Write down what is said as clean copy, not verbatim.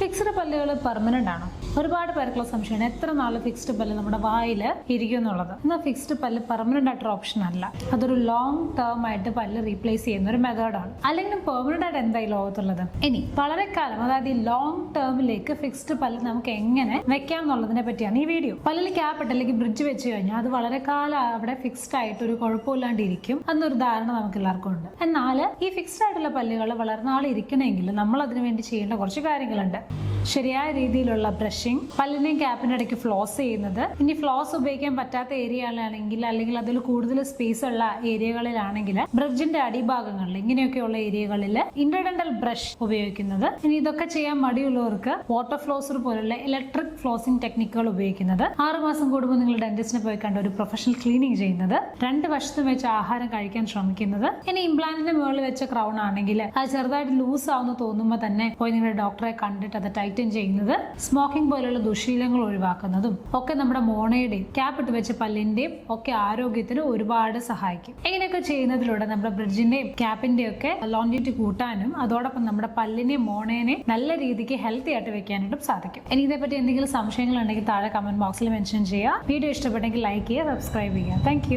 Fixed പല്ലുകൾ permanent ആണോ? ഒരുപാട് പേർക്കുള്ള സംശയമാണ് എത്ര നാൾ ഫിക്സ്ഡ് പല്ല് നമ്മുടെ വായിൽ ഇരിക്കും എന്നുള്ളത്. എന്നാൽ ഫിക്സ്ഡ് പല്ല് പെർമനന്റ് ആയിട്ടൊരു ഓപ്ഷൻ അല്ല. അതൊരു ലോങ് ടേം ആയിട്ട് പല്ല് റീപ്ലേസ് ചെയ്യുന്ന ഒരു മെത്തേഡാണ്. അല്ലെങ്കിൽ പെർമനന്റ് ആയിട്ട് എന്തായി ലോകത്തുള്ളത്? ഇനി വളരെ കാലം, അതായത് ഈ ലോങ് ടേമിലേക്ക് ഫിക്സ്ഡ് പല്ല് നമുക്ക് എങ്ങനെ വെക്കാം എന്നുള്ളതിനെ പറ്റിയാണ് ഈ വീഡിയോ. പല്ലിൽ ക്യാപ്പ് ഇട്ടല്ലെങ്കിൽ ബ്രിഡ്ജ് വെച്ച് കഴിഞ്ഞാൽ അത് വളരെ കാലം അവിടെ ഫിക്സ്ഡ് ആയിട്ട് ഒരു കുഴപ്പമില്ലാണ്ടിരിക്കും എന്നൊരു ധാരണ നമുക്ക് എല്ലാവർക്കും ഉണ്ട്. എന്നാൽ ഈ ഫിക്സ്ഡ് ആയിട്ടുള്ള പല്ലുകൾ വളരെ നാൾ ഇരിക്കണമെങ്കിൽ നമ്മൾ അതിനു വേണ്ടി ചെയ്യേണ്ട കുറച്ച് കാര്യങ്ങളുണ്ട്. ശരിയായ രീതിയിലുള്ള ബ്രഷിംഗ്, പല്ലിനെയും ക്യാപ്പിന്റെ ഇടയ്ക്ക് ഫ്ലോസ് ചെയ്യുന്നത്. ഇനി ഫ്ലോസ് ഉപയോഗിക്കാൻ പറ്റാത്ത ഏരിയകളാണെങ്കിൽ, അല്ലെങ്കിൽ അതിൽ കൂടുതൽ സ്പേസ് ഉള്ള ഏരിയകളിലാണെങ്കിൽ ബ്രിഡ്ജിന്റെ അടിഭാഗങ്ങളിൽ ഇങ്ങനെയൊക്കെയുള്ള ഏരിയകളിൽ ഇന്റർഡെന്റൽ ബ്രഷ് ഉപയോഗിക്കുന്നത്. ഇനി ഇതൊക്കെ ചെയ്യാൻ മടിയുള്ളവർക്ക് വാട്ടർ ഫ്ലോസർ പോലുള്ള ഇലക്ട്രിക് ഫ്ലോസിംഗ് ടെക്നിക്കുകൾ ഉപയോഗിക്കുന്നത്. 6 മാസം കൂടുമ്പോൾ നിങ്ങൾ ഡെന്റിസ്റ്റിനെ പോയി കണ്ട ഒരു പ്രൊഫഷണൽ ക്ലീനിങ് ചെയ്യുന്നത്. 2 വശത്തും വെച്ച് ആഹാരം കഴിക്കാൻ ശ്രമിക്കുന്നത്. ഇനി ഇംപ്ലാന്റിന്റെ മുകളിൽ വെച്ച ക്രൗൺ ആണെങ്കിൽ അത് ചെറുതായിട്ട് ലൂസ് ആവുന്ന തോന്നുമ്പോൾ തന്നെ പോയി നിങ്ങളുടെ ഡോക്ടറെ കണ്ടിട്ട് അത് ടൈറ്റൻ ചെയ്യുന്നത്. സ്മോക്കിംഗ് പോലുള്ള ദുശീലങ്ങൾ ഒഴിവാക്കുന്നതും ഒക്കെ നമ്മുടെ മോണയുടെയും ക്യാപ്പ് ഇട്ട് വെച്ച പല്ലിന്റെയും ഒക്കെ ആരോഗ്യത്തിന് ഒരുപാട് സഹായിക്കും. ഇങ്ങനെയൊക്കെ ചെയ്യുന്നതിലൂടെ നമ്മുടെ ബ്രിഡ്ജിന്റെയും ക്യാപ്പിന്റെയും ഒക്കെ ലോഞ്ചിറ്റി കൂട്ടാനും അതോടൊപ്പം നമ്മുടെ പല്ലിനെയും മോണേനെയും നല്ല രീതിക്ക് ഹെൽത്തി ആയിട്ട് വെക്കാനായിട്ടും സാധിക്കും. ഇനി ഇതേപ്പറ്റി എന്തെങ്കിലും സംശയങ്ങൾ ഉണ്ടെങ്കിൽ താഴെ കമന്റ് ബോക്സിൽ മെൻഷൻ ചെയ്യുക. വീഡിയോ ഇഷ്ടപ്പെട്ടെങ്കിൽ ലൈക്ക് ചെയ്യുക, സബ്സ്ക്രൈബ് ചെയ്യുക. താങ്ക്